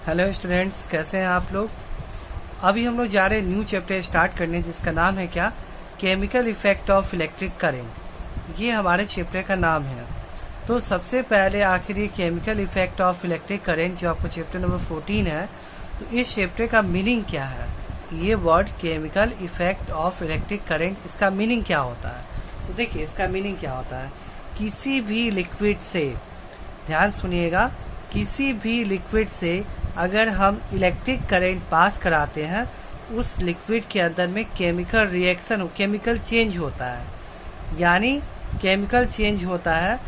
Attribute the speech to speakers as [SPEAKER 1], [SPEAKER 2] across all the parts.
[SPEAKER 1] Hello students, कैसे हैं आप लोग। अभी हम लोग जा रहे हैं न्यू चैप्टर स्टार्ट करने, जिसका नाम है क्या, chemical effect of electric current. ये हमारे चैप्टर का नाम है। तो सबसे पहले आखिर ये chemical effect of electric current जो आपको चैप्टर नंबर 14 है, तो इस चैप्टर का मीनिंग क्या है। ये word chemical effect of electric current, इसका मीनिंग क्या होता है। तो देखिए इसका मीनिंग क्या होता है। किसी भी लिक्विड से, ध्यान सुनिएगा, किसी भी लिक्विड से अगर हम इलेक्ट्रिक करंट पास कराते हैं, उस लिक्विड के अंदर में केमिकल रिएक्शन, केमिकल चेंज होता है, यानी केमिकल चेंज होता है।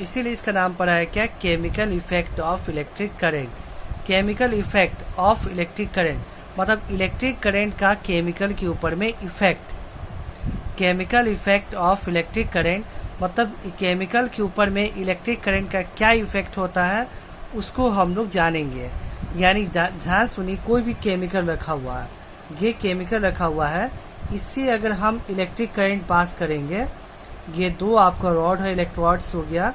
[SPEAKER 1] इसीलिए इसका नाम पड़ा है क्या, chemical effect of electric current. Chemical effect of electric current मतलब इलेक्ट्रिक करंट का केमिकल के ऊपर में effect. Chemical effect of electric current मतलब केमिकल के ऊपर में इलेक्ट्रिक करंट का क्या इफेक्ट होता है, उसको हम लोग जानेंगे। यानी ध्यान सुनिए, कोई भी केमिकल रखा हुआ है, ये केमिकल रखा हुआ है, इससे अगर हम इलेक्ट्रिक करंट पास करेंगे, ये दो आपका रॉड है, इलेक्ट्रोड्स हो गया,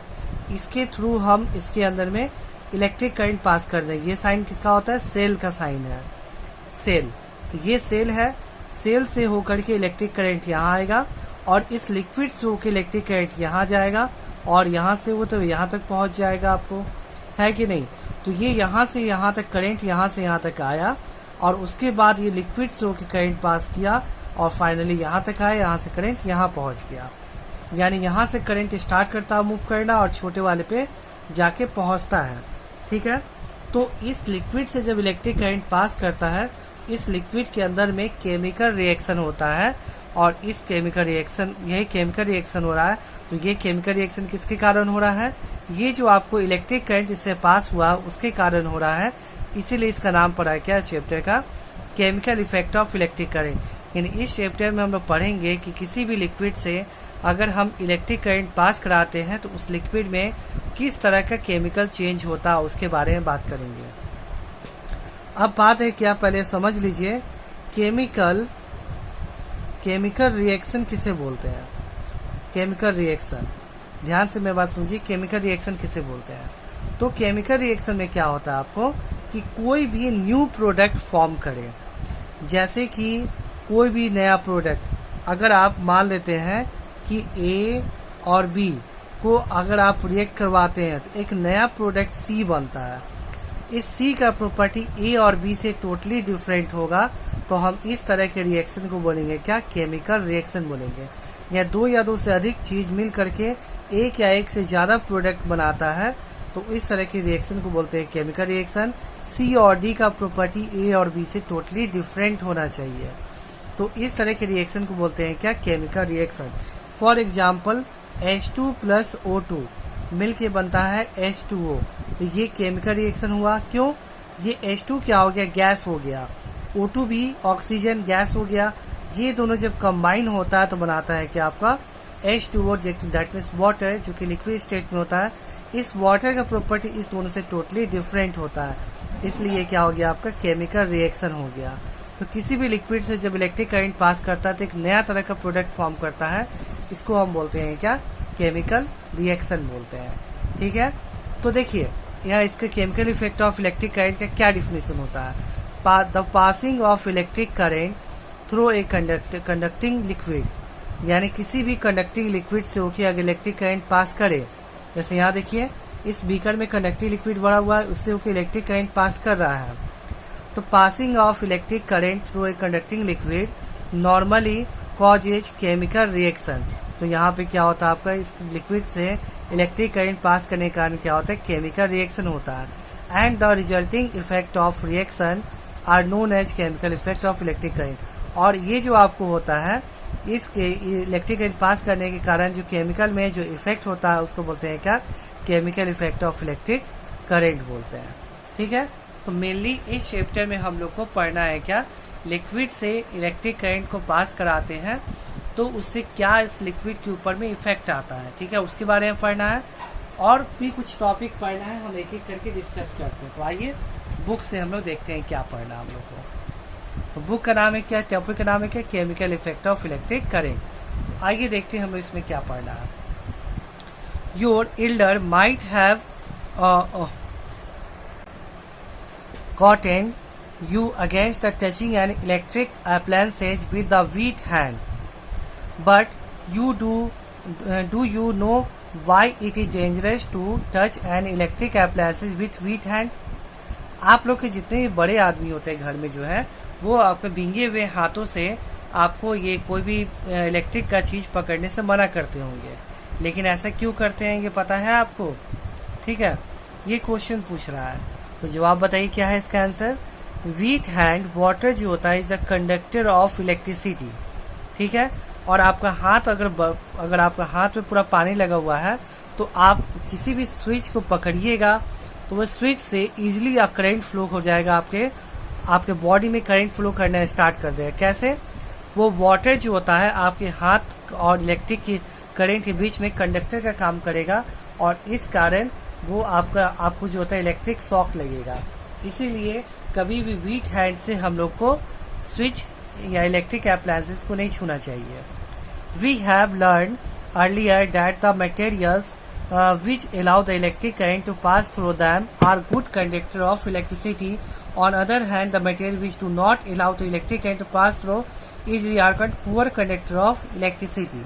[SPEAKER 1] इसके थ्रू हम इसके अंदर में इलेक्ट्रिक करंट पास कर देंगे। ये साइन किसका होता है, सेल का साइन है, सेल। तो ये सेल है, सेल से होकर के इलेक्ट्रिक करंट यहाँ आएगा और इस लिक्विड से होकर इलेक्ट्रिक करंट यहाँ जाएगा और यहाँ से वो तो यहाँ तक पहुँच जाएगा, आपको है कि नहीं। तो ये यहाँ से यहाँ तक करंट, यहाँ से यहाँ तक आया और उसके बाद ये लिक्विड से होकर करंट पास किया और फाइनली यहाँ तक आया, यहाँ से करंट यहाँ पहुँच गया। यानी यहाँ से करंट स्टार्ट करता है मूव करना और छोटे वाले पे जाके पहुँचता है, ठीक है। तो इस लिक्विड से जब इलेक्ट्रिक करंट पास करता है, इस लिक्विड के अंदर में केमिकल रिएक्शन होता है और इस केमिकल रिएक्शन, यही केमिकल रिएक्शन हो रहा है। तो ये केमिकल रिएक्शन किसके कारण हो रहा है, ये जो आपको इलेक्ट्रिक करंट इससे पास हुआ उसके कारण हो रहा है। इसीलिए इसका नाम पड़ा है क्या, चैप्टर का, chemical effect of electric current. यानी इस चैप्टर में हम लोग पढ़ेंगे कि किसी भी लिक्विड से अगर हम इलेक्ट्रिक करंट पास कराते हैं तो उस लिक्विड में किस तरह का केमिकल चेंज होता है, उसके बारे में बात करेंगे। अब बात है क्या, पहले समझ लीजिए केमिकल रिएक्शन किसे बोलते हैं। केमिकल रिएक्शन, ध्यान से मेरी बात समझिए, केमिकल रिएक्शन किसे बोलते हैं। तो केमिकल रिएक्शन में क्या होता है आपको, कि कोई भी न्यू प्रोडक्ट फॉर्म करे। जैसे कि कोई भी नया प्रोडक्ट, अगर आप मान लेते हैं कि ए और बी को अगर आप रिएक्ट करवाते हैं तो एक नया प्रोडक्ट सी बनता है। इस सी का प्रॉपर्टी ए और बी से टोटली डिफरेंट होगा, तो हम इस तरह के रिएक्शन को बोलेंगे क्या, केमिकल रिएक्शन बोलेंगे। या दो से अधिक चीज मिल करके एक या एक से ज्यादा प्रोडक्ट बनाता है, तो इस तरह के रिएक्शन को बोलते हैं केमिकल रिएक्शन। सी और डी का प्रॉपर्टी ए और बी से टोटली डिफरेंट होना चाहिए, तो इस तरह के रिएक्शन को बोलते हैं क्या, chemical reaction. For example H2 plus O2 मिल के बनता है H2O, तो ये केमिकल रिएक्शन हुआ। क्यों, ये H2 क्या हो गया, गैस हो गया, O2 भी ऑक्सीजन गैस हो गया। ये दोनों जब कंबाइन होता है तो बनाता है क्या, आपका H2O, दैट मीन्स वाटर, जो कि लिक्विड स्टेट में होता है। इस वाटर का प्रॉपर्टी इस दोनों से टोटली डिफरेंट होता है, इसलिए क्या हो गया, आपका केमिकल रिएक्शन हो गया। तो किसी भी लिक्विड से जब इलेक्ट्रिक करंट पास करता है तो एक नया तरह का प्रोडक्ट फॉर्म करता है, इसको हम बोलते हैं क्या, केमिकल रिएक्शन बोलते हैं, ठीक है। तो देखिए यहाँ इसका chemical effect of electric current का क्या डिफिनेशन होता है। The passing of electric current through a conducting liquid, यानी किसी भी कंडक्टिंग लिक्विड से होकर अगर इलेक्ट्रिक करंट पास करे, जैसे यहाँ देखिए इस बीकर में कंडक्टिंग लिक्विड भरा हुआ है, उससे होकर इलेक्ट्रिक करंट पास कर रहा है। तो passing of electric current through a conducting liquid normally causes chemical reaction. तो यहाँ पे क्या होता है, आपका इस लिक्विड से इलेक्ट्रिक करंट पास करने के कारण क्या होता है, केमिकल रिएक्शन होता है। And the resulting effect of reaction are known as chemical effect of electric current. और ये जो आपको होता है, इसके इलेक्ट्रिक करंट पास करने के कारण जो केमिकल में जो इफेक्ट होता है उसको बोलते हैं क्या, chemical effect of electric current बोलते हैं, ठीक है। तो मेनली इस चैप्टर में हम लोग को पढ़ना है क्या, लिक्विड से इलेक्ट्रिक करंट को पास कराते हैं तो उससे क्या इस लिक्विड के ऊपर में इफेक्ट आता है, ठीक है, उसके बारे में पढ़ना है। और भी कुछ टॉपिक पढ़ना है, हम एक एक करके डिस्कस करते हैं। तो आइए बुक से हम लोग देखते हैं क्या पढ़ना हम लोग को। तो बुक का नाम है क्या, टॉपिक का नाम है क्या, chemical effect of electric current. आइए देखते हैं हम लोग इसमें क्या पढ़ना है। Your Elder might have caution you against the touching an electric appliance with the weak hand. But do you know why it is dangerous to touch an electric appliance with weak hand? आप लोग के जितने भी बड़े आदमी होते हैं घर में जो है वो आपके भींगे हुए हाथों से आपको ये कोई भी इलेक्ट्रिक का चीज पकड़ने से मना करते होंगे, लेकिन ऐसा क्यों करते हैं ये पता है आपको? ठीक है, ये क्वेश्चन पूछ रहा है, तो जवाब बताइए क्या है इसका आंसर। वीट हैंड वाटर जो होता है is a conductor of electricity. ठीक है, और आपका हाथ अगर आपका हाथ में पूरा पानी लगा हुआ है तो आप किसी भी स्विच को पकड़िएगा तो वो स्विच से इजीली आप करंट फ्लो हो जाएगा, आपके बॉडी में करंट फ्लो करना स्टार्ट कर देगा। कैसे? वो वाटर जो होता है आपके हाथ और इलेक्ट्रिक की करंट के बीच में कंडक्टर का काम करेगा और इस कारण वो आपको जो होता है इलेक्ट्रिक शॉक लगेगा। इसीलिए कभी भी वीक हैंड से हम लोग को स्विच या इलेक्ट्रिक अप्लायंसेस को नहीं छूना चाहिए। We have learn earlier that the materials which allow the electric current to pass through them are good conductor of electricity. On other hand, the material which do not allow the electric current to pass through are called poor conductor of electricity.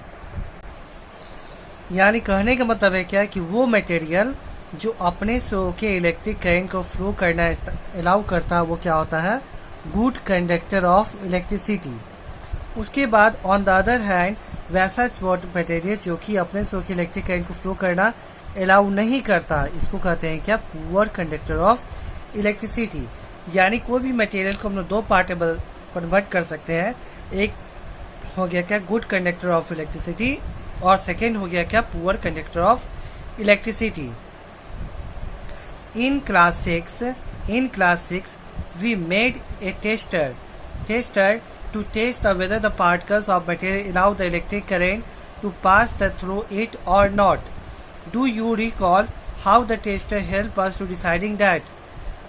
[SPEAKER 1] यानी कहने का मतलब है क्या कि वो material जो अपने से होके इलेक्ट्रिक करंट को फ्लो करना अलाउ करता है वो क्या होता है? Good conductor of electricity. उसके बाद ऑन द अदर हैंड वैसा मटेरियल जो कि अपने से होके इलेक्ट्रिक करंट को फ्लो करना अलाउ नहीं करता, इसको कहते हैं क्या? Poor conductor of electricity. यानी कोई भी मटेरियल को हम लोग दो पार्ट में कन्वर्ट कर सकते हैं। एक हो गया क्या? गुड कंडक्टर ऑफ इलेक्ट्रिसिटी, और सेकेंड हो गया क्या? Poor conductor of electricity. In class 6 we made a tester to test whether the particles of material allow the electric current to pass through it or not. Do you recall how the tester helped us to deciding that?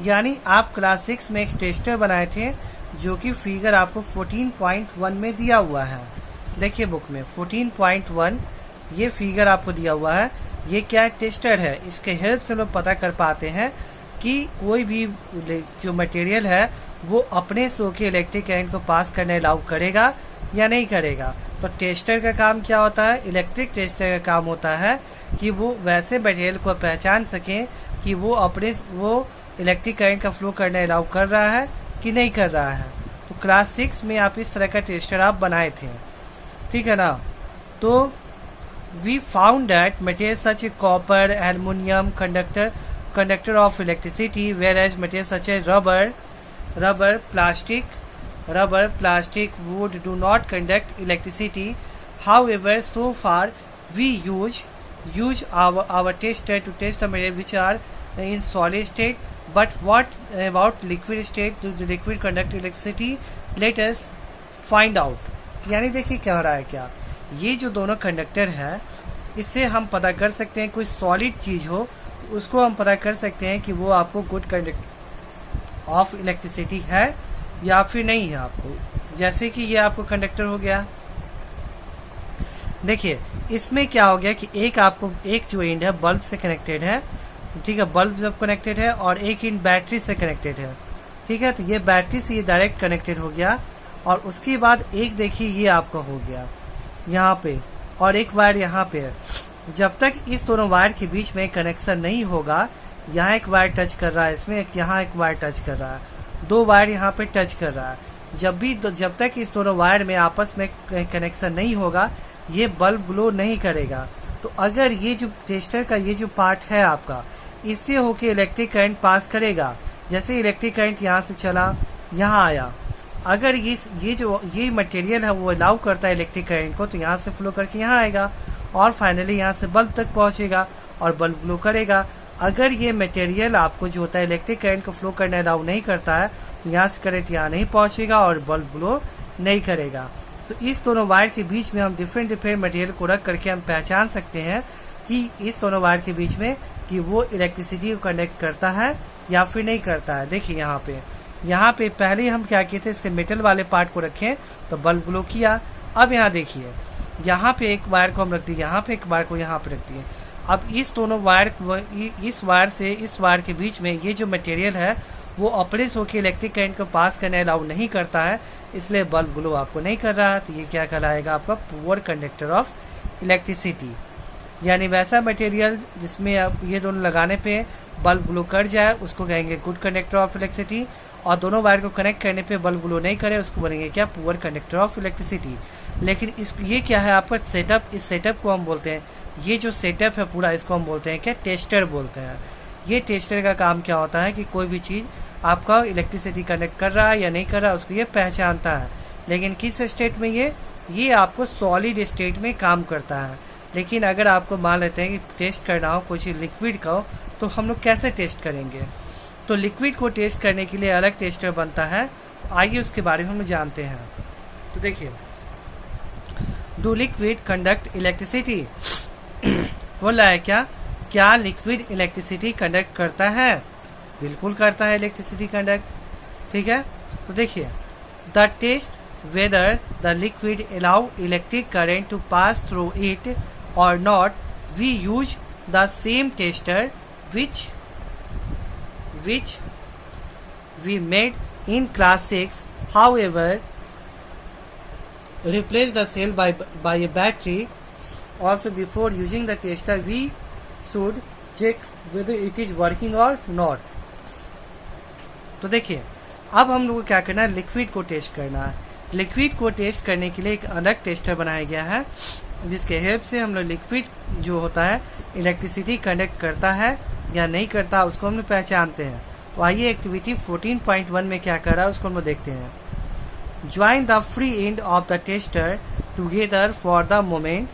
[SPEAKER 1] यानी आप class 6 में एक tester बनाए थे जो कि figure आपको 14.1 में दिया हुआ है। देखिए बुक में 14.1 ये फिगर आपको दिया हुआ है। ये क्या टेस्टर है? इसके हेल्प से लोग पता कर पाते हैं कि कोई भी जो मटेरियल है वो अपने से होके इलेक्ट्रिक करंट को पास करने अलाउ करेगा या नहीं करेगा। तो टेस्टर का काम क्या होता है? इलेक्ट्रिक टेस्टर का काम होता है कि वो वैसे मटेरियल को पहचान सकें कि वो इलेक्ट्रिक करंट का फ्लो करने अलाउ कर रहा है कि नहीं कर रहा है। तो क्लास 6 में आप इस तरह का टेस्टर आप बनाए थे, ठीक है ना? तो we found that materials such as copper, aluminium conductor of electricity, whereas materials such as rubber, plastic, wood do not conduct electricity. However, so far we use our tester to test the materials which are in solid state. But what about liquid state? Do the liquid conduct electricity? Let us find out. यानी देखिए क्या हो रहा है क्या? ये जो दोनों कंडक्टर है इससे हम पता कर सकते हैं कोई सॉलिड चीज हो उसको हम पता कर सकते हैं कि वो आपको गुड कंडक्टर ऑफ इलेक्ट्रिसिटी है या फिर नहीं है आपको। जैसे कि ये आपको कंडक्टर हो गया। देखिए इसमें क्या हो गया कि एक जो एंड है बल्ब से कनेक्टेड है, ठीक है, बल्ब जब कनेक्टेड है, और एक एंड बैटरी से कनेक्टेड है, ठीक है। तो ये बैटरी से ये डायरेक्ट कनेक्टेड हो गया और उसके बाद एक देखिए ये आपका हो गया यहाँ पे और एक वायर यहाँ पे है। जब तक इस दोनों वायर के बीच में कनेक्शन नहीं होगा, यहाँ एक वायर टच कर रहा है, इसमें यहाँ एक वायर टच कर रहा है, दो वायर यहाँ पे टच कर रहा है। जब तक इस दोनों वायर में आपस में कनेक्शन नहीं होगा ये बल्ब ग्लो नहीं करेगा। तो अगर ये जो टेस्टर का ये जो पार्ट है आपका इससे होके इलेक्ट्रिक करंट पास करेगा, जैसे इलेक्ट्रिक करंट यहाँ से चला यहाँ आया, अगर ये मटेरियल है वो अलाउ करता है इलेक्ट्रिक करंट को तो यहाँ से फ्लो करके यहाँ आएगा और फाइनली यहाँ से बल्ब तक पहुंचेगा और बल्ब ग्लो करेगा। अगर ये मटेरियल आपको जो होता है इलेक्ट्रिक करंट को फ्लो करने अलाउ नहीं करता है तो यहाँ से करंट यहाँ नहीं पहुंचेगा और बल्ब ग्लो नहीं करेगा। तो इस दोनों वायर के बीच में हम डिफरेंट मटेरियल को रख करके हम पहचान सकते हैं कि इस दोनों वायर के बीच में कि वो इलेक्ट्रिसिटी को कंडक्ट करता है या फिर नहीं करता है। देखिए यहाँ पे पहले हम क्या किए थे, इसके मेटल वाले पार्ट को रखें तो बल्ब ग्लो किया। अब यहाँ देखिए यहाँ पे एक वायर को हम रख दिए, यहाँ पे एक वायर को यहाँ पे रख दिए। अब इस दोनों वायर इस वायर से इस वायर के बीच में ये जो मटेरियल है वो अपने शो के इलेक्ट्रिक करंट को पास करने अलाउ नहीं करता है, इसलिए बल्ब ग्लो आपको नहीं कर रहा है। तो ये क्या कहलाएगा आपका पुअर कंडक्टर ऑफ इलेक्ट्रिसिटी। यानी वैसा मटेरियल जिसमें आप ये दोनों लगाने पे बल्ब ग्लो कर जाए उसको कहेंगे गुड कंडक्टर ऑफ इलेक्ट्रिसिटी, और दोनों वायर को कनेक्ट करने पे बल्ब ग्लो नहीं करे उसको बोलेंगे क्या, पुअर कंडक्टर ऑफ इलेक्ट्रिसिटी। लेकिन ये क्या है आपका सेटअप, इस सेटअप को हम बोलते हैं, ये जो सेटअप है पूरा इसको हम बोलते हैं क्या, टेस्टर बोलते हैं। ये टेस्टर का काम क्या होता है कि कोई भी चीज़ आपका इलेक्ट्रिसिटी कनेक्ट कर रहा है या नहीं कर रहा है उसको ये पहचानता है। लेकिन किस स्टेट में, ये आपको सॉलिड स्टेट में काम करता है। लेकिन अगर आपको मान लेते हैं कि टेस्ट करना हो कुछ लिक्विड का हो, तो हम लोग कैसे टेस्ट करेंगे। तो लिक्विड को टेस्ट करने के लिए अलग टेस्टर बनता है, आइए उसके बारे में हम जानते हैं। तो देखिए, डू लिक्विड कंडक्ट इलेक्ट्रिसिटी, बोल रहा है क्या लिक्विड इलेक्ट्रिसिटी कंडक्ट करता है, बिल्कुल करता है इलेक्ट्रिसिटी कंडक्ट। ठीक है, तो देखिए, the test whether the liquid allow electric current to pass through it और not, we use the same tester which we made in class 6. However, replace the cell by a battery. Also, before using the tester, we should check whether it is working or not. तो देखिए, अब हम लोग को क्या करना है, liquid को टेस्ट करना है। लिक्विड को टेस्ट करने के लिए एक अलग टेस्टर बनाया गया है, जिसके हेल्प से हम लोग लिक्विड जो होता है इलेक्ट्रिसिटी कंडक्ट करता है या नहीं करता उसको हम लोग पहचानते हैं। तो आइए एक्टिविटी 14.1 में क्या कर रहा है उसको हम लोग देखते हैं। Join the free end of the tester together for the moment,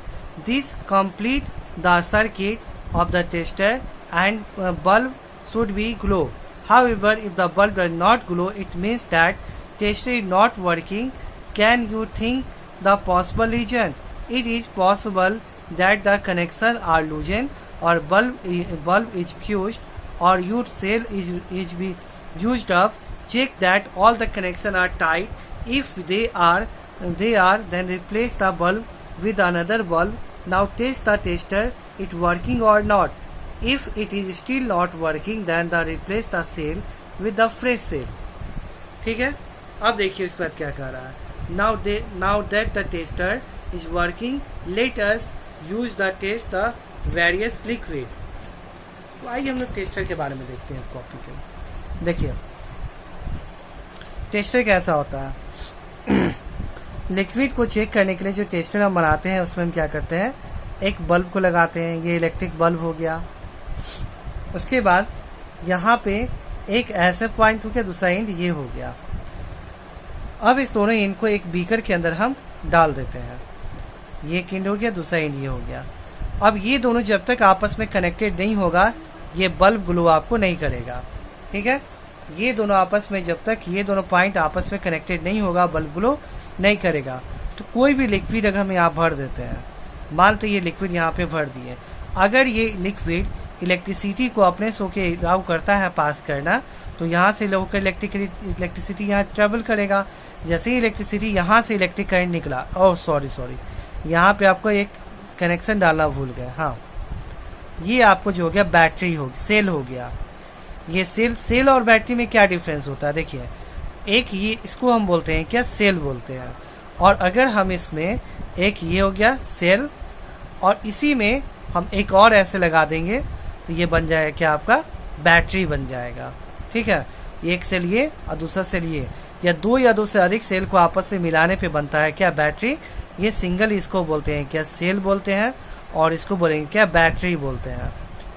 [SPEAKER 1] this complete the circuit of the tester and bulb should be glow. However, if the bulb does not glow, it means that tester is not working. Can you think the possible reason? It is possible that the connections are loosened, or bulb is fused, or your cell is be used up. Check that all the connections are tight. If they are, then replace the bulb with another bulb. Now test the tester, it working or not. If it is still not working, then replace the cell with the fresh cell. ठीक है, अब देखिए इसके बाद क्या कह रहा है। Now that the tester is working, let us use the test the various liquid. तो आइए हम लोग टेस्टर के बारे में देखते हैं कॉपी पे। देखिए, टेस्टर कैसा होता है। लिक्विड को चेक करने के लिए जो टेस्टर हम बनाते हैं उसमें हम क्या करते हैं, एक बल्ब को लगाते हैं, ये इलेक्ट्रिक बल्ब हो गया। उसके बाद यहाँ पे एक ऐसे पॉइंट हो गया, दूसरा एंड ये हो गया। अब इस दोनों एंड को एक बीकर के अंदर हम डाल देते हैं, ये एक एंड हो गया, दूसरा एंड ये हो गया। अब ये दोनों जब तक आपस में कनेक्टेड नहीं होगा ये बल्ब ग्लो आपको नहीं करेगा। ठीक है, ये दोनों आपस में, जब तक ये दोनों पॉइंट आपस में कनेक्टेड नहीं होगा बल्ब ग्लो नहीं करेगा। तो कोई भी लिक्विड अगर हम यहाँ भर देते हैं, मान तो ये लिक्विड यहाँ पे भर दिए, अगर ये लिक्विड इलेक्ट्रिसिटी को अपने शो के अलाउ करता है पास करना, तो यहाँ से लोग इलेक्ट्रिसिटी यहाँ ट्रेवल करेगा। जैसे ही इलेक्ट्रिसिटी यहाँ से इलेक्ट्रिक करंट निकला, ओह सॉरी यहाँ पे आपको एक कनेक्शन डालना भूल गया। हाँ, ये आपको जो हो गया बैटरी सेल हो गया। ये सेल और बैटरी में क्या डिफरेंस होता है, देखिए, एक ये इसको हम बोलते हैं क्या, सेल बोलते हैं। और अगर हम इसमें एक ये हो गया सेल और इसी में हम एक और ऐसे लगा देंगे तो ये बन जाएगा क्या, आपका बैटरी बन जाएगा। ठीक है, एक सेल ये और दूसरा सेल ये, या दो से अधिक सेल को आपस से मिलाने पे बनता है क्या, बैटरी। ये सिंगल इसको बोलते हैं क्या, सेल बोलते हैं, और इसको बोलेंगे क्या, बैटरी बोलते हैं।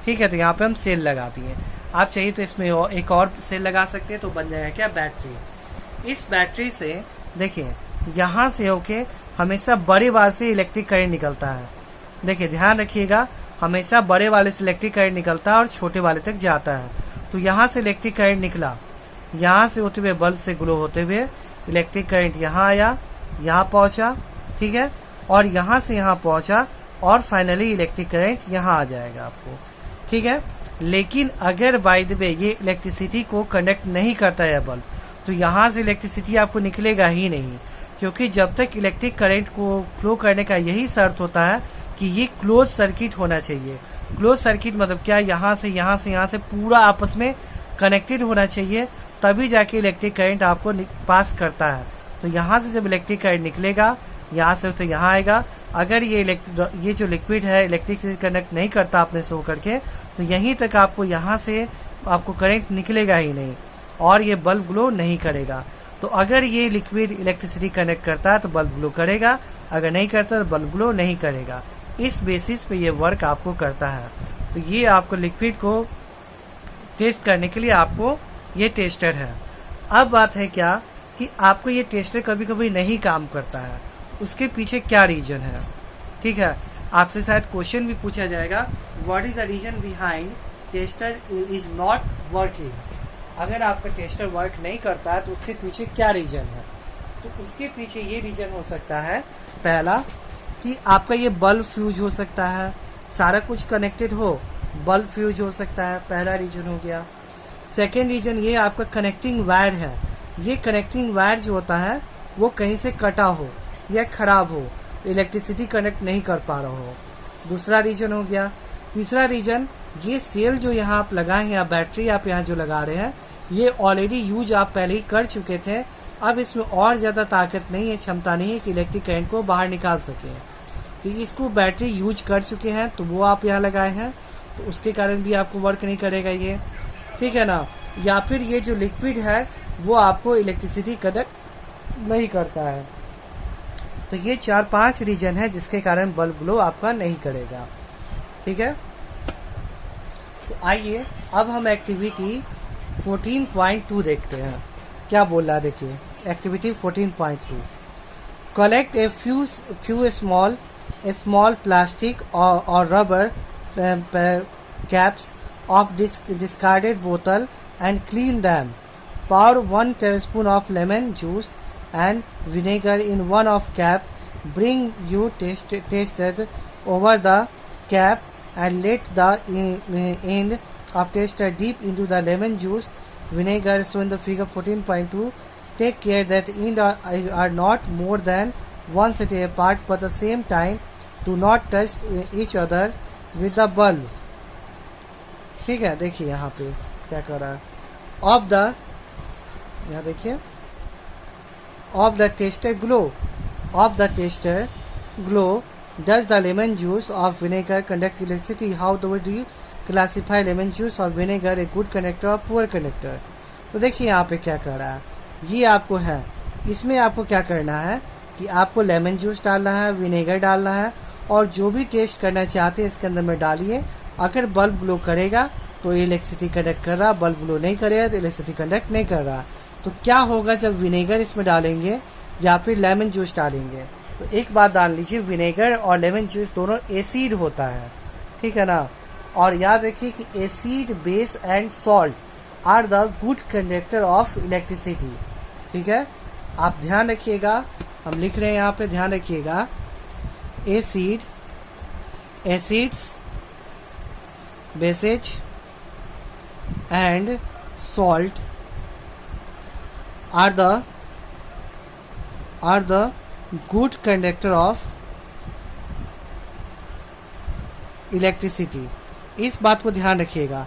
[SPEAKER 1] ठीक है, तो यहाँ पे हम सेल लगा दिए। आप चाहिए तो इसमें एक और सेल लगा सकते हैं तो बन जाएगा क्या, बैटरी। इस बैटरी से देखिए यहाँ से होके हमेशा बड़े वाले से इलेक्ट्रिक करंट निकलता है। देखिए ध्यान रखिएगा, हमेशा बड़े वाले से इलेक्ट्रिक करंट निकलता है और छोटे वाले तक जाता है। तो यहाँ से इलेक्ट्रिक करंट निकला, यहाँ से होते हुए बल्ब से ग्लो होते हुए इलेक्ट्रिक करंट यहाँ आया, यहाँ पहुंचा। ठीक है, और यहाँ से यहाँ पहुंचा और फाइनली इलेक्ट्रिक करंट यहाँ आ जाएगा आपको। ठीक है, लेकिन अगर बाय द वे ये इलेक्ट्रिसिटी को कंडक्ट नहीं करता है बल्ब, तो यहाँ से इलेक्ट्रिसिटी आपको निकलेगा ही नहीं, क्योंकि जब तक इलेक्ट्रिक करंट को फ्लो करने का यही शर्त होता है कि ये क्लोज सर्किट होना चाहिए। क्लोज सर्किट मतलब क्या, यहाँ से पूरा आपस में कनेक्टेड होना चाहिए, तभी जाके इलेक्ट्रिक करंट आपको पास करता है। तो यहाँ से जब इलेक्ट्रिक करंट निकलेगा यहाँ से तो यहाँ आएगा। अगर ये जो लिक्विड है इलेक्ट्रिक से कनेक्ट नहीं करता अपने से होकर के, तो यहीं तक आपको यहाँ से आपको करंट निकलेगा ही नहीं और ये बल्ब ग्लो नहीं करेगा। तो अगर ये लिक्विड इलेक्ट्रिसिटी कनेक्ट करता है तो बल्ब ग्लो करेगा, अगर नहीं करता तो बल्ब ग्लो नहीं करेगा। इस बेसिस पे ये वर्क आपको करता है। तो ये आपको लिक्विड को टेस्ट करने के लिए आपको ये टेस्टर है। अब बात है क्या कि आपको ये टेस्टर कभी कभी नहीं काम करता है, उसके पीछे क्या रीजन है। ठीक है, आपसे शायद क्वेश्चन भी पूछा जाएगा, what is the reason behind tester is not working. अगर आपका टेस्टर वर्क नहीं करता है तो उसके पीछे क्या रीजन है। तो उसके पीछे ये रीजन हो सकता है, पहला कि आपका ये बल्ब फ्यूज हो सकता है, सारा कुछ कनेक्टेड हो, बल्ब फ्यूज हो सकता है, पहला रीजन हो गया। सेकेंड रीजन ये आपका कनेक्टिंग वायर है, ये कनेक्टिंग वायर जो होता है वो कहीं से कटा हो या खराब हो, इलेक्ट्रिसिटी कनेक्ट नहीं कर पा रहा हो, दूसरा रीजन हो गया। तीसरा रीजन ये सेल जो यहाँ आप लगाए हैं या बैटरी आप यहाँ जो लगा रहे हैं ये ऑलरेडी यूज आप पहले ही कर चुके थे, अब इसमें और ज्यादा ताकत नहीं है, क्षमता नहीं है कि इलेक्ट्रिक करंट को बाहर निकाल सके। तो इसको बैटरी यूज कर चुके हैं तो वो आप यहाँ लगाए हैं, तो उसके कारण भी आपको वर्क नहीं करेगा ये, ठीक है ना। या फिर ये जो लिक्विड है वो आपको इलेक्ट्रिसिटी कनेक्ट नहीं करता है। तो ये 4-5 रीजन है जिसके कारण बल्ब ग्लो आपका नहीं करेगा। ठीक है, तो आइए अब हम एक्टिविटी 14.2 देखते हैं क्या बोल रहा है। देखिए activity 14.2, collect a few small plastic और rubber caps of discarded bottle and clean them. Pour 1 tablespoon of lemon juice and vinegar in one of cap. Bring you tasted over the cap and let the end of taster deep into the lemon juice vinegar shown in the figure 14.2. Take care that end are not more than 1 cm apart, but at the same time do not touch each other with the bulb. ठीक है, देखिए यहाँ पे क्या कर रहा है। Of the, यहाँ देखिए, of the tester glow does the lemon juice of vinegar conduct electricity. How do you classify lemon juice और विनेगर ए गुड कंडक्टर और पुअर कंडक्टर। तो देखिए यहाँ पे क्या कर रहा है, ये आपको है, इसमें आपको क्या करना है कि आपको लेमन जूस डालना है, विनेगर डालना है और जो भी टेस्ट करना चाहते हैं इसके अंदर में डालिए। अगर बल्ब ग्लो करेगा तो इलेक्ट्रिसिटी कंडक्ट कर रहा, बल्ब ग्लो नहीं करेगा तो इलेक्ट्रिसिटी कंडक्ट नहीं कर रहा। तो क्या होगा जब विनेगर इसमें डालेंगे या फिर लेमन जूस डालेंगे। तो एक बात जान लीजिए, विनेगर और लेमन जूस दोनों एसिड होता है, ठीक है ना। और याद रखिए कि acid, base and salt are the good conductor of electricity. ठीक है, आप ध्यान रखिएगा, हम लिख रहे हैं यहाँ पे, ध्यान रखिएगा। Acids, bases and salt are the good conductor of electricity। इस बात को ध्यान रखिएगा,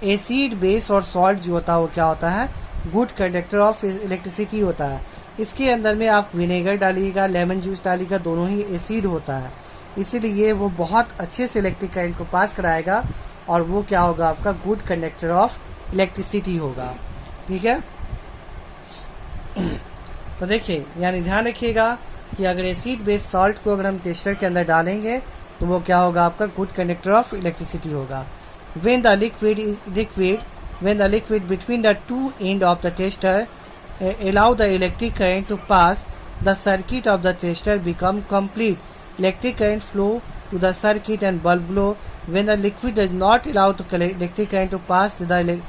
[SPEAKER 1] एसिड, बेस और सॉल्ट जो होता है वो क्या होता है, गुड कंडक्टर ऑफ इलेक्ट्रिसिटी होता है। इसके अंदर में आप विनेगर डालिएगा, लेमन जूस डालिएगा, दोनों ही एसिड होता है, इसीलिए वो बहुत अच्छे से इलेक्ट्रिक करंट को पास कराएगा और वो क्या होगा, आपका गुड कंडक्टर ऑफ इलेक्ट्रिसिटी होगा। ठीक है, तो देखिए यानी ध्यान रखिएगा कि अगर एसिड, बेस, सॉल्ट को अगर हम टेस्टर के अंदर डालेंगे तो वो क्या होगा, आपका गुड कंडक्टर ऑफ इलेक्ट्रिसिटी होगा। when the liquid between the two end of the tester allow the electric current to pass, the circuit of the tester become complete. Electric current flow to the circuit and bulb glow. When the liquid does not allow the electric current to pass, the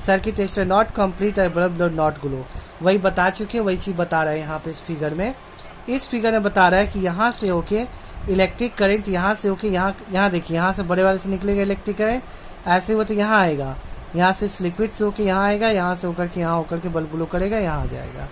[SPEAKER 1] circuit tester not complete and bulb glow not glow. वही बता चुके हैं, वही चीज बता रहे हैं यहाँ पे इस फिगर में। इस फिगर में बता रहा है कि यहाँ से होके इलेक्ट्रिक करंट, यहाँ से होके यहाँ देखिए, यहाँ से बड़े वाले से निकलेगा इलेक्ट्रिक करंट, ऐसे हुआ तो यहाँ आएगा, यहाँ से इस लिक्विड से होके यहाँ आएगा, यहाँ से होकर के यहाँ होकर के बल्ब ग्लो करेगा, यहाँ आ जाएगा।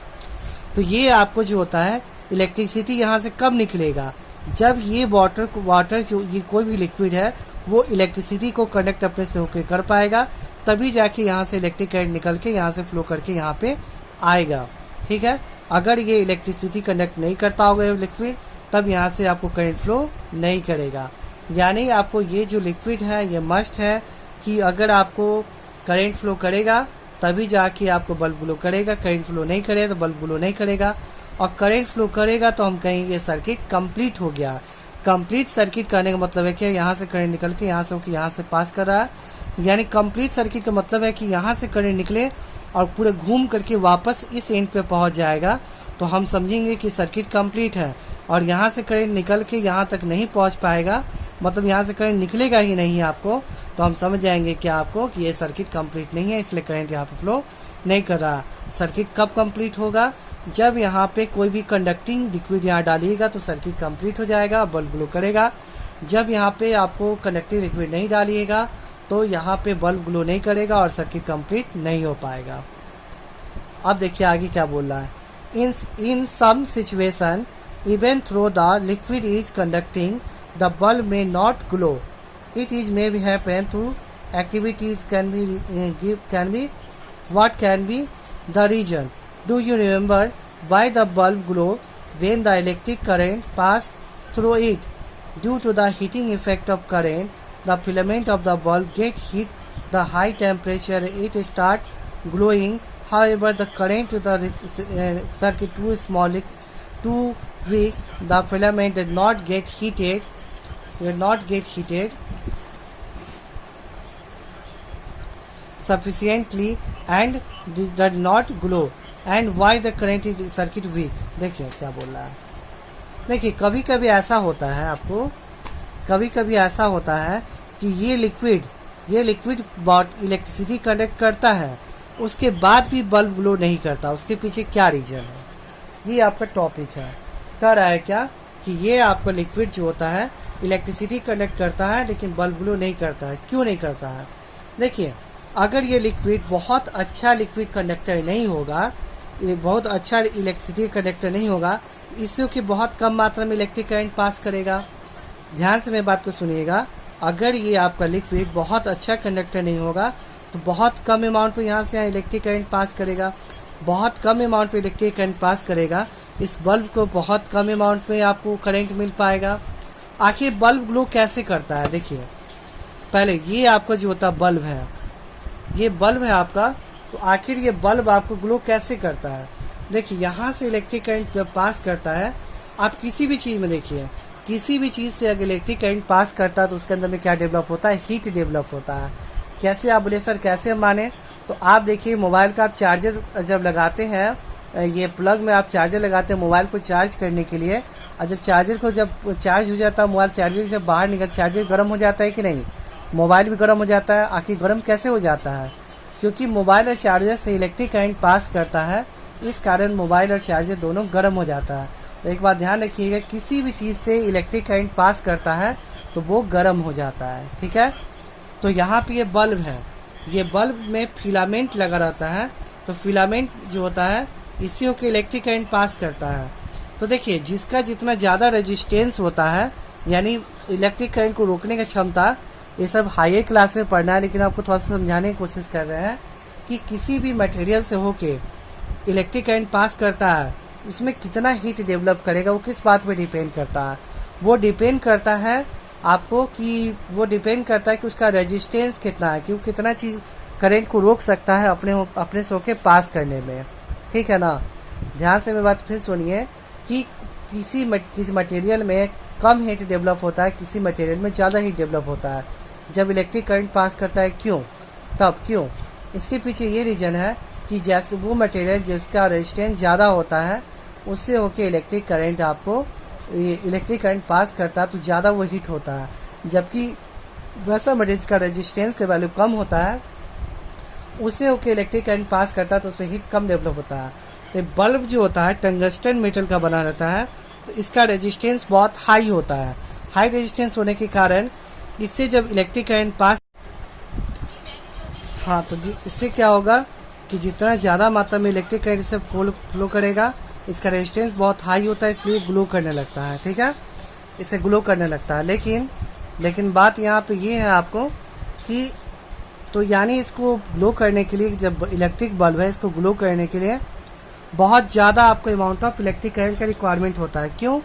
[SPEAKER 1] तो ये आपको जो होता है इलेक्ट्रिसिटी यहाँ से कब निकलेगा, जब ये वाटर जो ये कोई भी लिक्विड है वो इलेक्ट्रिसिटी को कंडक्ट अपने से होकर कर पाएगा, तभी जाके यहाँ से इलेक्ट्रिक करंट निकल के यहाँ से फ्लो करके यहाँ पे आएगा। ठीक है, अगर ये इलेक्ट्रिसिटी कंडक्ट नहीं करता होगा लिक्विड, तब यहाँ से आपको करंट फ्लो नहीं करेगा। यानी आपको ये जो लिक्विड है ये मस्ट है कि अगर आपको करंट फ्लो करेगा तभी जाके आपको बल्ब ग्लो करेगा, करंट फ्लो नहीं करेगा तो बल्ब ग्लो नहीं करेगा। और करंट फ्लो करेगा तो हम कहेंगे ये सर्किट कंप्लीट हो गया। कंप्लीट सर्किट करने का मतलब है कि यहाँ से करंट निकल के यहाँ से होकर यहाँ से पास कर रहा है। यानी कंप्लीट सर्किट का मतलब है कि यहाँ से करंट निकले और पूरे घूम करके वापस इस एंड पे पहुंच जाएगा, तो हम समझेंगे कि सर्किट कंप्लीट है। और यहाँ से करंट निकल के यहाँ तक नहीं पहुंच पाएगा, मतलब यहाँ से करंट निकलेगा ही नहीं आपको, तो हम समझ जाएंगे कि आपको कि ये सर्किट कंप्लीट नहीं है, इसलिए करंट यहाँ पे फ्लो नहीं कर रहा। सर्किट कब कंप्लीट होगा? जब यहाँ पे कोई भी कंडक्टिंग लिक्विड यहाँ डालिएगा तो सर्किट कंप्लीट हो जाएगा, बल्ब ग्लो करेगा। जब यहाँ पे आपको कंडक्टिंग लिक्विड नहीं डालिएगा तो यहाँ पे बल्ब ग्लो नहीं करेगा और सर्किट कंप्लीट नहीं हो पाएगा। अब देखिए आगे क्या बोल रहा है। In some situation even though the liquid is conducting the bulb may not glow, it is may be happen to activities can be what can be the reason? Do you remember why the bulb glow when the electric current passed through it? Due to the heating effect of current, the filament of the bulb get heat, the high temperature it start glowing. However, the current to the circuit too small, too weak, the filament did not get heated sufficiently and did not glow. And why the current is circuit weak? देखिए क्या बोल रहा है। देखिए कभी कभी ऐसा होता है, आपको कभी कभी ऐसा होता है कि ये लिक्विड इलेक्ट्रिसिटी कंडक्ट करता है, उसके बाद भी बल्ब ग्लो नहीं करता। उसके पीछे क्या रीजन है? ये आपका टॉपिक है। कह रहा है क्या कि ये आपका लिक्विड जो होता है इलेक्ट्रिसिटी कंडक्ट करता है लेकिन बल्ब ग्लो नहीं करता है। क्यों नहीं करता है? देखिए अगर ये लिक्विड बहुत अच्छा लिक्विड कंडक्टर नहीं होगा, ये बहुत अच्छा इलेक्ट्रिसिटी कंडक्टर नहीं होगा, इससे कि बहुत कम मात्रा में इलेक्ट्रिक करंट पास करेगा। ध्यान से मेरी बात को सुनिएगा। अगर ये आपका लिक्विड बहुत अच्छा कंडक्टर नहीं होगा तो बहुत कम अमाउंट पे यहाँ से यहाँ इलेक्ट्रिक करंट पास करेगा, बहुत कम अमाउंट पे इलेक्ट्रिक करंट पास करेगा। इस बल्ब को बहुत कम अमाउंट में आपको करंट मिल पाएगा। आखिर बल्ब ग्लो कैसे करता है? देखिए पहले ये आपका जो होता बल्ब है, ये बल्ब है आपका, तो आखिर ये बल्ब आपको ग्लो कैसे करता है? देखिए यहाँ से इलेक्ट्रिक करंट जब पास करता है, आप किसी भी चीज़ में देखिए, किसी भी चीज़ से अगर इलेक्ट्रिक करंट पास करता है तो उसके अंदर में क्या डेवलप होता है? हीट डेवलप होता है। कैसे? आप बोले सर कैसे माने? तो आप देखिए मोबाइल का आप चार्जर जब लगाते हैं, ये प्लग में आप चार्जर लगाते हैं मोबाइल को चार्ज करने के लिए, और जब चार्जर को जब चार्ज हो जाता है, मोबाइल चार्जर जब बाहर निकल, चार्जर गर्म हो जाता है कि नहीं? मोबाइल भी गर्म हो जाता है। आखिर गर्म कैसे हो जाता है? क्योंकि मोबाइल और चार्जर से इलेक्ट्रिक करंट पास करता है, इस कारण मोबाइल और चार्जर दोनों गर्म हो जाता है। तो एक बात ध्यान रखिएगा, किसी भी चीज़ से इलेक्ट्रिक करंट पास करता है तो वो गर्म हो जाता है। ठीक है, तो यहाँ पे ये बल्ब है, ये बल्ब में फिलामेंट लगा रहता है, तो फिलामेंट जो होता है इसी होकर इलेक्ट्रिक करंट पास करता है। तो देखिए जिसका जितना ज़्यादा रेजिस्टेंस होता है, यानी इलेक्ट्रिक करंट को रोकने की क्षमता, ये सब हायर क्लास में पढ़ना है, लेकिन आपको थोड़ा सा समझाने की कोशिश कर रहे हैं कि किसी भी मटेरियल से होके इलेक्ट्रिक करंट पास करता है, उसमें कितना हीट डेवलप करेगा वो किस बात पे डिपेंड करता है? वो डिपेंड करता है आपको कि वो डिपेंड करता है कि उसका रेजिस्टेंस कितना है, कि वो कितना चीज़ करंट को रोक सकता है अपने से होके पास करने में। ठीक है ना? ध्यान से मेरी बात फिर सुनिए कि किसी मटेरियल में कम हीट डेवलप होता है, किसी मटेरियल में ज़्यादा हीट डेवलप होता है जब इलेक्ट्रिक करंट पास करता है। क्यों? तब क्यों? इसके पीछे ये रीज़न है कि जैसे वो मटेरियल जिसका रेजिस्टेंस ज़्यादा होता है उससे होके इलेक्ट्रिक करंट पास करता है तो ज़्यादा वो हीट होता है, जबकि वैसा मटेरियल का रेजिस्टेंस का वैल्यू कम होता है उससे होके इलेक्ट्रिक करंट पास करता है तो उसमें हीट कम डेवलप होता है। तो बल्ब जो होता है टंगस्टन मेटल का बना रहता है, तो इसका रेजिस्टेंस बहुत हाई होता है। हाई रेजिस्टेंस होने के कारण इससे जब इलेक्ट्रिक करंट पास, हाँ, तो इससे क्या होगा कि जितना ज़्यादा मात्रा में इलेक्ट्रिक करंट से फ्लो करेगा, इसका रेजिस्टेंस बहुत हाई होता है, इसलिए ग्लो करने लगता है। ठीक है, इसे ग्लो करने लगता है। लेकिन बात यहाँ पे ये है आपको कि तो यानी इसको ग्लो करने के लिए, जब इलेक्ट्रिक बल्ब है इसको ग्लो करने के लिए बहुत ज़्यादा आपको अमाउंट ऑफ इलेक्ट्रिक करंट का रिक्वायरमेंट होता है। क्यों?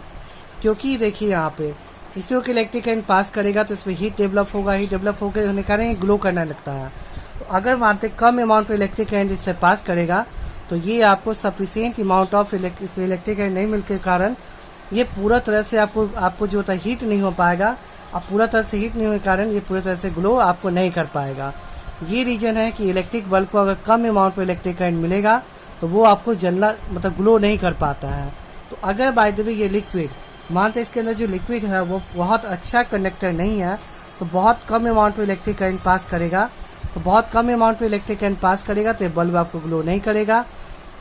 [SPEAKER 1] क्योंकि देखिए यहाँ पे इसी को इलेक्ट्रिक करंट पास करेगा तो इसमें हीट डेवलप होगा, हीट डेवलप होकर होने के कारण ये ग्लो करने लगता है। तो अगर मानते कम अमाउंट पे इलेक्ट्रिक करंट इससे पास करेगा तो ये आपको sufficient amount of electric current नहीं मिलने के कारण ये पूरा तरह से आपको जो होता है हीट नहीं हो पाएगा। अब पूरा तरह से हीट नहीं होने के कारण ये पूरी तरह से ग्लो आपको नहीं कर पाएगा। ये रीजन है कि इलेक्ट्रिक बल्ब को अगर कम अमाउंट पे इलेक्ट्रिक करंट मिलेगा तो वो आपको जलना मतलब ग्लो नहीं कर पाता है। तो अगर बाय द वे ये लिक्विड, मानते इसके अंदर जो लिक्विड है वो बहुत अच्छा कंडक्टर नहीं है तो बहुत कम अमाउंट पे इलेक्ट्रिक करंट पास करेगा, तो बहुत कम अमाउंट पे इलेक्ट्रिक करंट पास करेगा तो ये बल्ब आपको ग्लो नहीं करेगा,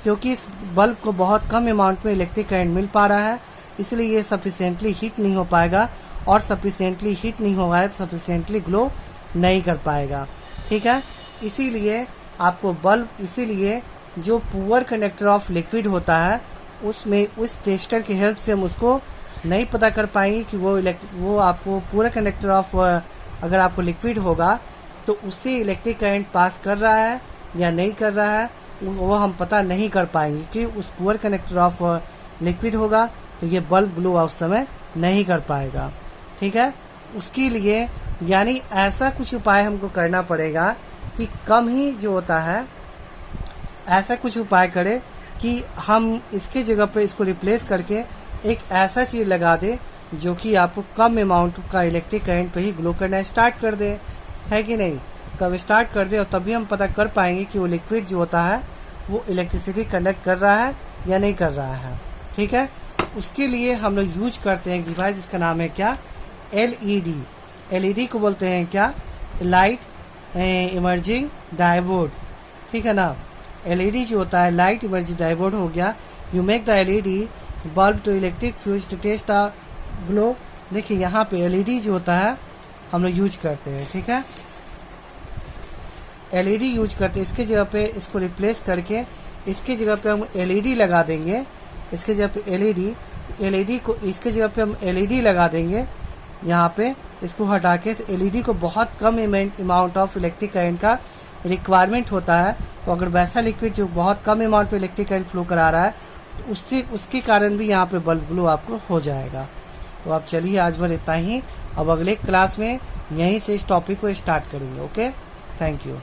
[SPEAKER 1] क्योंकि इस बल्ब को बहुत कम अमाउंट में इलेक्ट्रिक करंट मिल पा रहा है, इसलिए ये सफिशिएंटली हीट नहीं हो पाएगा, और सफिशिएंटली हीट नहीं होगा तो सफिशिएंटली ग्लो नहीं कर पाएगा। ठीक है, इसीलिए आपको बल्ब, इसीलिए जो पुअर कंडक्टर ऑफ लिक्विड होता है उसमें उस टेस्टर की हेल्प से हम उसको नहीं पता कर पाएंगे कि वो आपको पुअर कंडक्टर ऑफ, अगर आपको लिक्विड होगा तो उससे इलेक्ट्रिक करंट पास कर रहा है या नहीं कर रहा है वो हम पता नहीं कर पाएंगे, कि उस पुअर कंडक्टर ऑफ लिक्विड होगा तो ये बल्ब ग्लो उस समय नहीं कर पाएगा। ठीक है, उसके लिए यानी ऐसा कुछ उपाय हमको करना पड़ेगा कि कम ही जो होता है, ऐसा कुछ उपाय करें कि हम इसके जगह पे इसको रिप्लेस करके एक ऐसा चीज़ लगा दे जो कि आपको कम अमाउंट का इलेक्ट्रिक करंट पे ही ग्लो करना स्टार्ट कर दे, है कि नहीं? कब स्टार्ट कर दे और तभी हम पता कर पाएंगे कि वो लिक्विड जो होता है वो इलेक्ट्रिसिटी कंडक्ट कर रहा है या नहीं कर रहा है। ठीक है, उसके लिए हम लोग यूज करते हैं एक डिवाइस जिसका नाम है क्या, एलईडी। एलईडी को बोलते हैं क्या, लाइट इमर्जिंग डायोड। ठीक है ना, एलईडी जो होता है लाइट इमर्जिंग डायोड हो गया। You make the LED bulb to electric fuse to test the glow. देखिए यहाँ पे एलईडी जो होता है हम लोग यूज करते हैं। ठीक है, एलईडी यूज करते हैं, इसके जगह पे इसको रिप्लेस करके इसके जगह पे हम एलईडी लगा देंगे। इसके जगह पे एलईडी को इसके जगह पे हम एलईडी लगा देंगे यहाँ पे, इसको हटा के। तो एलईडी को बहुत कम अमाउंट ऑफ इलेक्ट्रिक करंट का रिक्वायरमेंट होता है, तो अगर वैसा लिक्विड जो बहुत कम अमाउंट पे इलेक्ट्रिक करंट फ्लो करा रहा है तो उसके कारण भी यहाँ पे बल्ब ग्लो आपको हो जाएगा। तो आप चलिए आज भर इतना ही, अब अगले क्लास में यहीं से इस टॉपिक को स्टार्ट करेंगे। Okay, thank you.